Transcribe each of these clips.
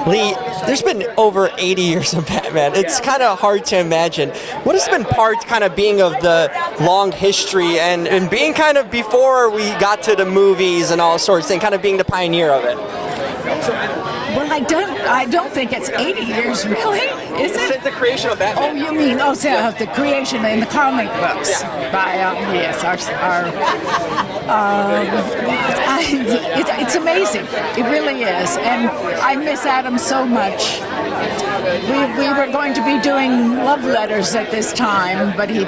Lee, there's been over 80 years of Batman. It's kind of hard to imagine. What has been part kind of being of the long history and being kind of before we got to the movies and all sorts and kind of being the pioneer of it? Well, I don't think it's 80 years, really, is it? Since the creation of Batman. Oh, you mean, so the creation in the comic books by, yes, it's amazing. It really is. And I miss Adam so much. We were going to be doing love letters at this time, but he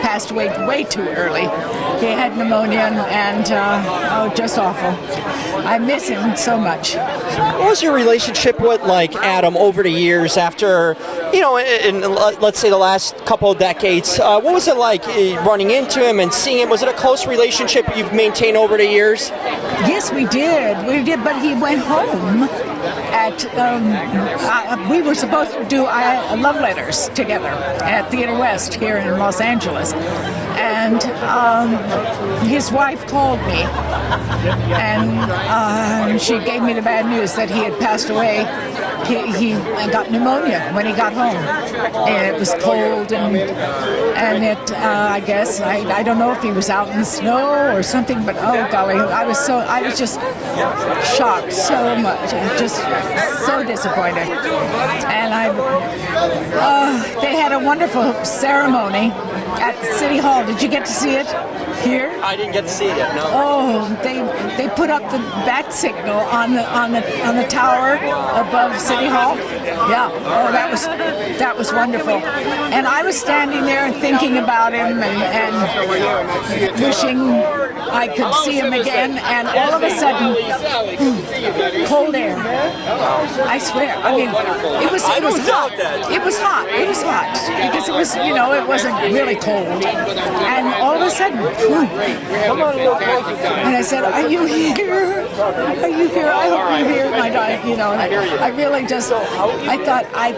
passed away way too early. He had pneumonia and just awful. I miss him so much. What was your relationship with Adam over the years after, in let's say the last couple of decades? What was it like running into him and seeing him? Was it a close relationship you've maintained over the years? Yes, we did, but he went home we were supposed to do love letters together at Theater West here in Los Angeles. And his wife called me, and she gave me the bad news that he had passed away. He got pneumonia when he got home, and it was cold, and it I guess I don't know if he was out in the snow or something, but oh golly, I was just shocked so much, just so disappointed. And they had a wonderful ceremony at City Hall. Did you get to see it here? I didn't get to see it yet. No. Oh, they put up the bat signal on the tower above City Hall. Yeah. Oh, that was wonderful. And I was standing there and thinking about him and wishing I could see him again. And all of a sudden, cold air. I swear. I mean, it was hot. It was hot. It was hot because it was it wasn't really cold. And all of a sudden, and I said, "Are you here? Are you here? I hope you're here." I really just, I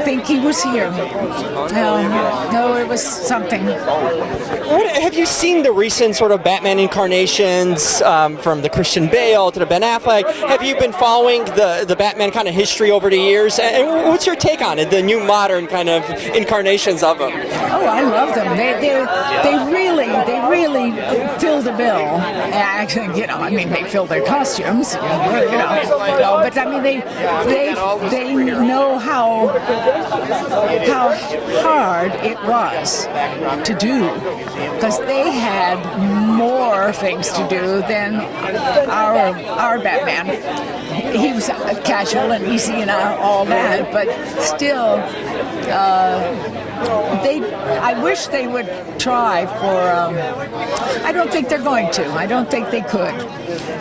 think he was here. No, it was something. Have you seen the recent sort of Batman incarnations from the Christian Bale to the Ben Affleck? Have you been following the Batman kind of history over the years? And what's your take on it, the new modern kind of incarnations of them? Oh, I love them. They really fill the bill. Actually, they fill their costumes. But I mean, they know how hard it was to do, because they had more things to do than our Batman. He was casual and easy and all that, but still, I wish they would try for. I don't think they're going to. I don't think they could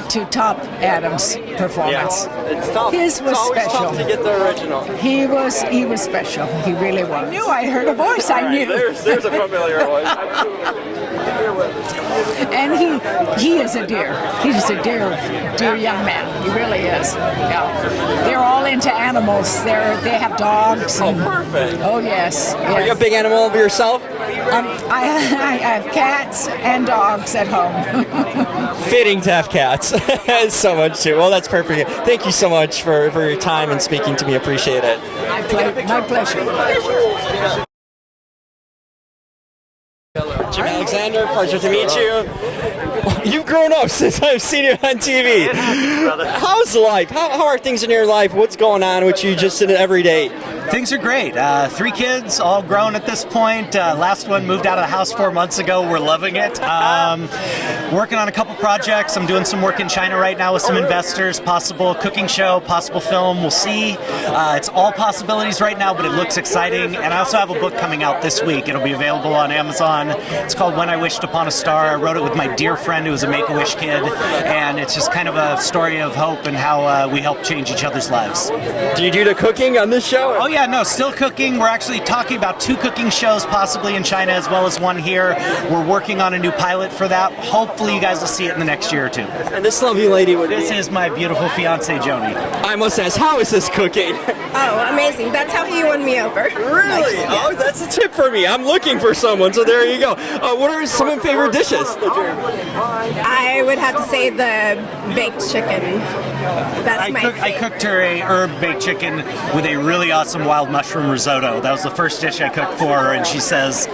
to top Adam's performance. Yeah, it's tough. His was special. It's tough to get the original. He was special. He really was. I knew I heard a voice. I knew. There's a familiar voice. And he is a dear. He's a dear young man. He really is. Yeah. They're all into animals. They have dogs. Oh, perfect. Oh, yes. Are you a big animal yourself? I have cats and dogs at home. Fitting to have cats. So much too. Well, that's perfect. Thank you so much for your time and speaking to me. Appreciate it. My pleasure. Jim Alexander, pleasure to meet you. You've grown up since I've seen you on TV. How's life? How are things in your life? What's going on with you just in every day? Things are great. 3 kids, all grown at this point. Last one moved out of the house 4 months ago. We're loving it. Working on a couple projects. I'm doing some work in China right now with some investors. Possible cooking show, possible film. We'll see. It's all possibilities right now, but it looks exciting. And I also have a book coming out this week. It'll be available on Amazon. It's called When I Wished Upon a Star. I wrote it with my dear friend who was a Make-A-Wish kid. And it's just kind of a story of hope and how we help change each other's lives. Do you do the cooking on this show? Oh, yeah, no, still cooking. We're actually talking about 2 cooking shows, possibly in China, as well as one here. We're working on a new pilot for that. Hopefully you guys will see it in the next year or 2. And this lovely lady would This is my beautiful fiancée, Joni. I must ask, how is this cooking? Oh, amazing. That's how he won me over. Really? Oh, that's a tip for me. I'm looking for someone, so there you go. What are some of your favorite dishes? I would have to say the baked chicken. That's my favorite. I cooked her a herb baked chicken with a really awesome wild mushroom risotto. That was the first dish I cooked for her, and she says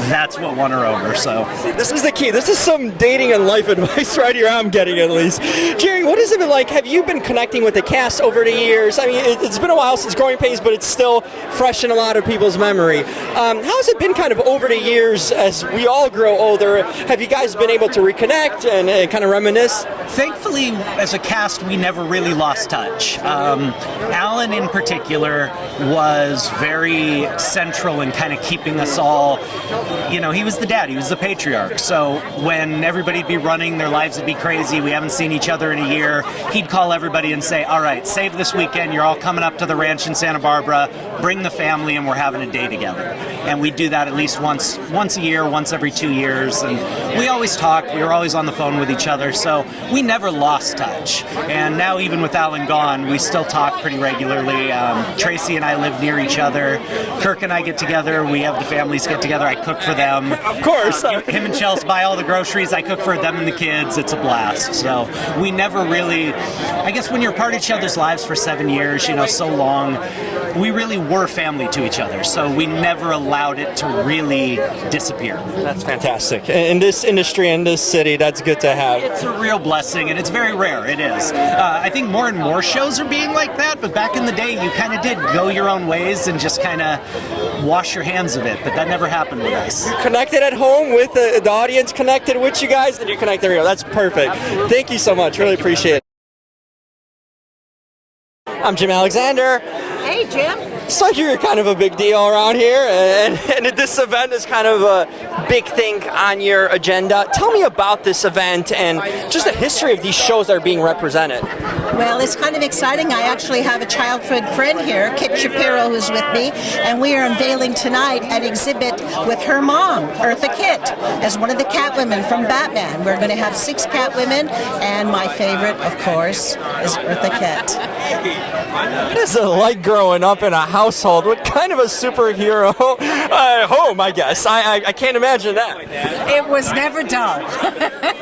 that's what won her over. So This is the key. This is some dating and life advice right here I'm getting, at least. Jerry, what has it been like? Have you been connecting with the cast over the years? I mean, it's been a while since Growing Pains, but it's still fresh in a lot of people's memory. How has it been kind of over the years as we all grow older? Have you guys been able to reconnect and kind of reminisce? thankfully, as a cast, we never really lost touch. Alan, in particular, was very central in kind of keeping us all. You know, he was the dad, he was the patriarch. So when everybody'd be running, their lives would be crazy, we haven't seen each other in a year, he'd call everybody and say, all right, save this weekend, you're all coming up to the ranch in Santa Barbara, bring the family, and we're having a day together. And we'd do that at least once a year, once every 2 years. And we always talked, we were always on the phone with each other, so we never lost touch. And now, even with Alan gone, we still talk pretty regularly. Tracy and I live near each other. Kirk and I get together, we have the families get together, I cook for them. Of course. Him and Chelsea buy all the groceries, I cook for them and the kids, it's a blast. So we never really, I guess when you're part of each other's lives for 7 years, you know, so long, we really were family to each other, so we never allowed it to really disappear. That's fantastic. In this industry, in this city, that's good to have. It's a real blessing, and it's very rare, it is. I think more and more shows are being like that, but back in the day, you kind of did go your own ways and just kind of wash your hands of it, but that never happened with us. Connected at home with the audience, connected with you guys, and you connect there. That's perfect. Thank you so much. Really appreciate it. I'm Jim Alexander. Hey, Jim. So you're kind of a big deal around here, and this event is kind of a big thing on your agenda. Tell me about this event and just the history of these shows that are being represented. Well, it's kind of exciting. I actually have a childhood friend here, Kit Shapiro, who's with me, and we are unveiling tonight an exhibit with her mom, Eartha Kitt, as one of the Catwomen from Batman. We're going to have 6 Catwomen, and my favorite, of course, is Eartha Kitt. What is it like growing up in a household with kind of a superhero home, I guess? I can't imagine that. It was never dull.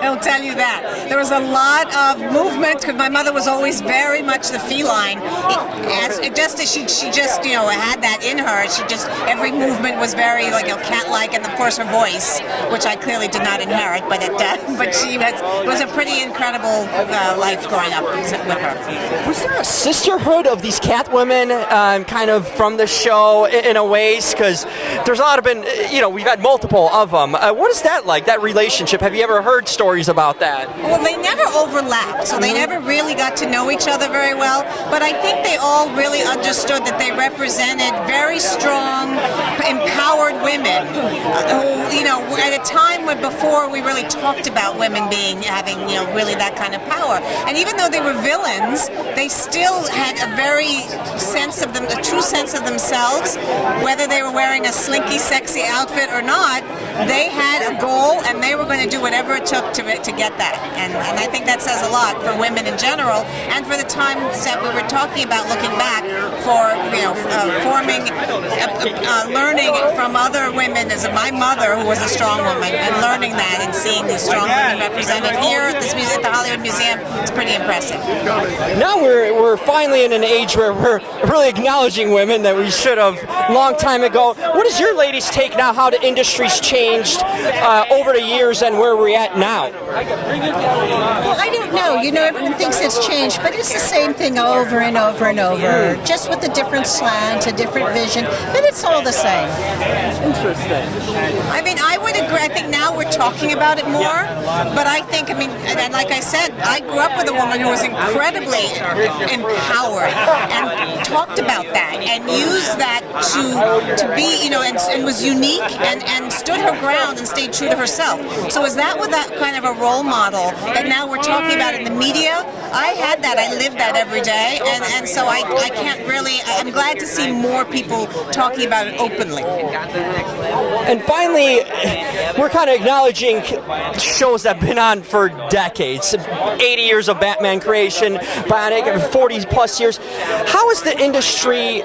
I'll tell you that. There was a lot of movement because my mother was always very much the feline. Just as she just had that in her. She just every movement was very cat-like, and of course her voice, which I clearly did not inherit, but it was a pretty incredible life growing up with her. Was there a sisterhood of these Catwomen kind of from the show in a ways? Because there's a lot of we've had multiple of them. What is that like, that relationship? Have you ever heard stories about that? Well, they never overlapped, so they never really got to know each other very well, but I think they all really understood that they represented very strong, empowered women who, at a time when before we really talked about women having really that kind of power. And even though they were villains, they still had a true sense of themselves, whether they were wearing a slinky, sexy outfit or not. They had a goal, and they were going to do whatever it took to get that. And I think that says a lot for women in general, and for the times that we were talking about, looking back, for learning from other women, as my mother, who was a strong woman, and learning that and seeing these strong women represented here at the Hollywood Museum, it's pretty impressive. Now we're finally in an age where we're really acknowledging women that we should have a long time ago. What is your ladies' take now, how the industry's changed over the years and where we're at now? Well, I don't know. Everyone thinks it's changed, but it's the same thing over and over and over, just with a different slant, a different vision, but it's all the same. Interesting. I mean, I would agree. I think now we're talking about it more, but I think, and like I said, I grew up with a woman who was incredibly empowered and talked about that and used that to be, and was unique and stood her ground and stayed true to herself. So is that what that kind of a role model that now we're talking about in the media. I had that. I lived that every day, and so I can't really. I'm glad to see more people talking about it openly. And finally, we're kind of acknowledging shows that have been on for decades. 80 years of Batman creation, Bionic, 40 plus years. How is the industry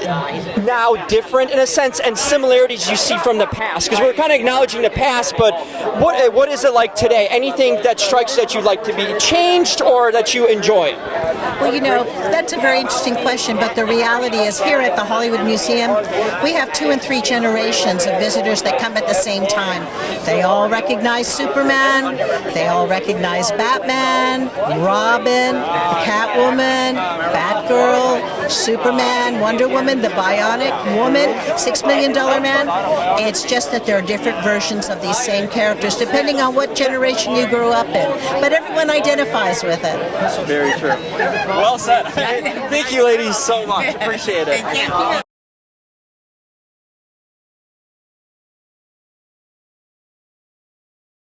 now different in a sense, and similarities you see from the past? Because we're kind of acknowledging the past, but what is it like today? Anything that strikes that you'd like to be changed or that you enjoy? Well, you know, that's a very interesting question, but the reality is here at the Hollywood Museum, we have 2 and 3 generations of visitors that come at the same time. They all recognize Superman, they all recognize Batman, Robin, Catwoman, Batgirl, Superman, Wonder Woman, the Bionic Woman, $6 Million Man. It's just that there are different versions of these same characters depending on what generation you grew up in. But everyone identifies with it. Very true. Well said. Thank you, ladies, so much. Appreciate it. Thank you.